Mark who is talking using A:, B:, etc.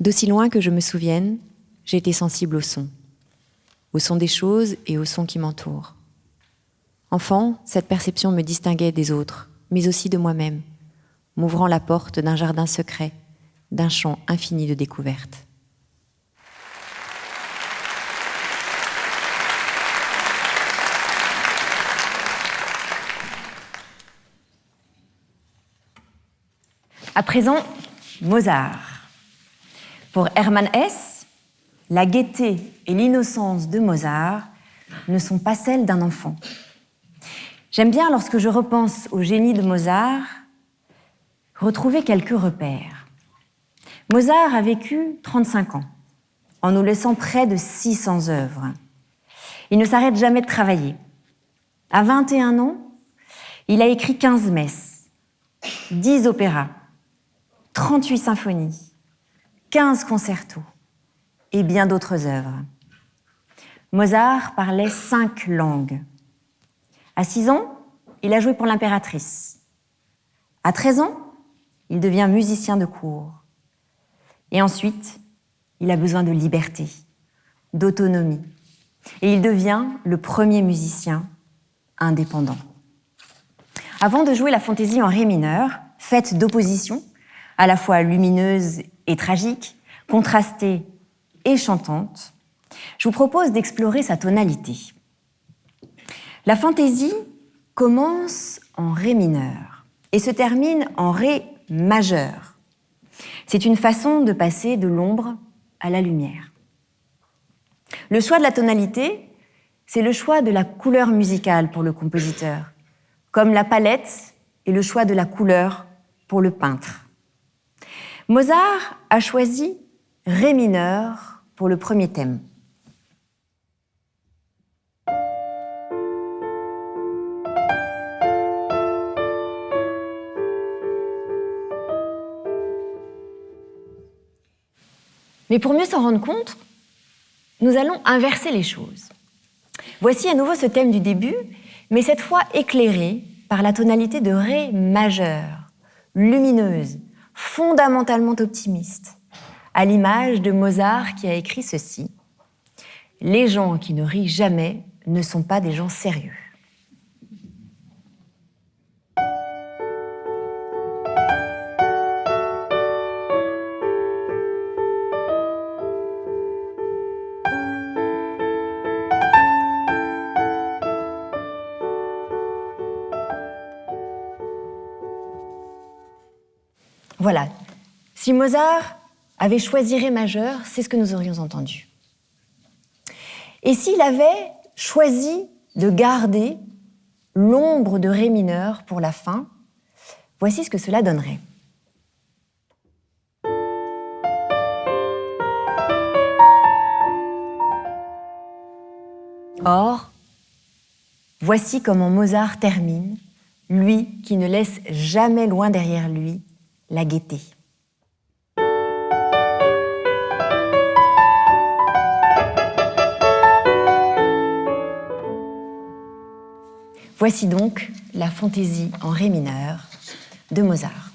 A: D'aussi loin que je me souvienne, j'ai été sensible au son des choses et au son qui m'entoure. Enfant, cette perception me distinguait des autres, mais aussi de moi-même, m'ouvrant la porte d'un jardin secret, d'un champ infini de découvertes. À présent, Mozart. Pour Hermann Hesse, la gaieté et l'innocence de Mozart ne sont pas celles d'un enfant. J'aime bien, lorsque je repense au génie de Mozart, retrouver quelques repères. Mozart a vécu 35 ans, en nous laissant près de 600 œuvres. Il ne s'arrête jamais de travailler. À 21 ans, il a écrit 15 messes, 10 opéras, 38 symphonies, 15 concertos et bien d'autres œuvres. Mozart parlait 5 langues. À 6 ans, il a joué pour l'impératrice. À 13 ans, il devient musicien de cour. Et ensuite, il a besoin de liberté, d'autonomie. Et il devient le premier musicien indépendant. Avant de jouer la fantaisie en ré mineur, faite d'oppositions, à la fois lumineuse et tragique, contrastée et chantante, je vous propose d'explorer sa tonalité. La fantaisie commence en ré mineur et se termine en ré majeur. C'est une façon de passer de l'ombre à la lumière. Le choix de la tonalité, c'est le choix de la couleur musicale pour le compositeur, comme la palette est le choix de la couleur pour le peintre. Mozart a choisi ré mineur pour le premier thème. Mais pour mieux s'en rendre compte, nous allons inverser les choses. Voici à nouveau ce thème du début, mais cette fois éclairé par la tonalité de ré majeur, lumineuse, fondamentalement optimiste, à l'image de Mozart qui a écrit ceci : « Les gens qui ne rient jamais ne sont pas des gens sérieux. » Voilà. Si Mozart avait choisi ré majeur, c'est ce que nous aurions entendu. Et s'il avait choisi de garder l'ombre de ré mineur pour la fin, voici ce que cela donnerait. Or, voici comment Mozart termine, lui qui ne laisse jamais loin derrière lui la gaieté. Voici donc la fantaisie en ré mineur de Mozart.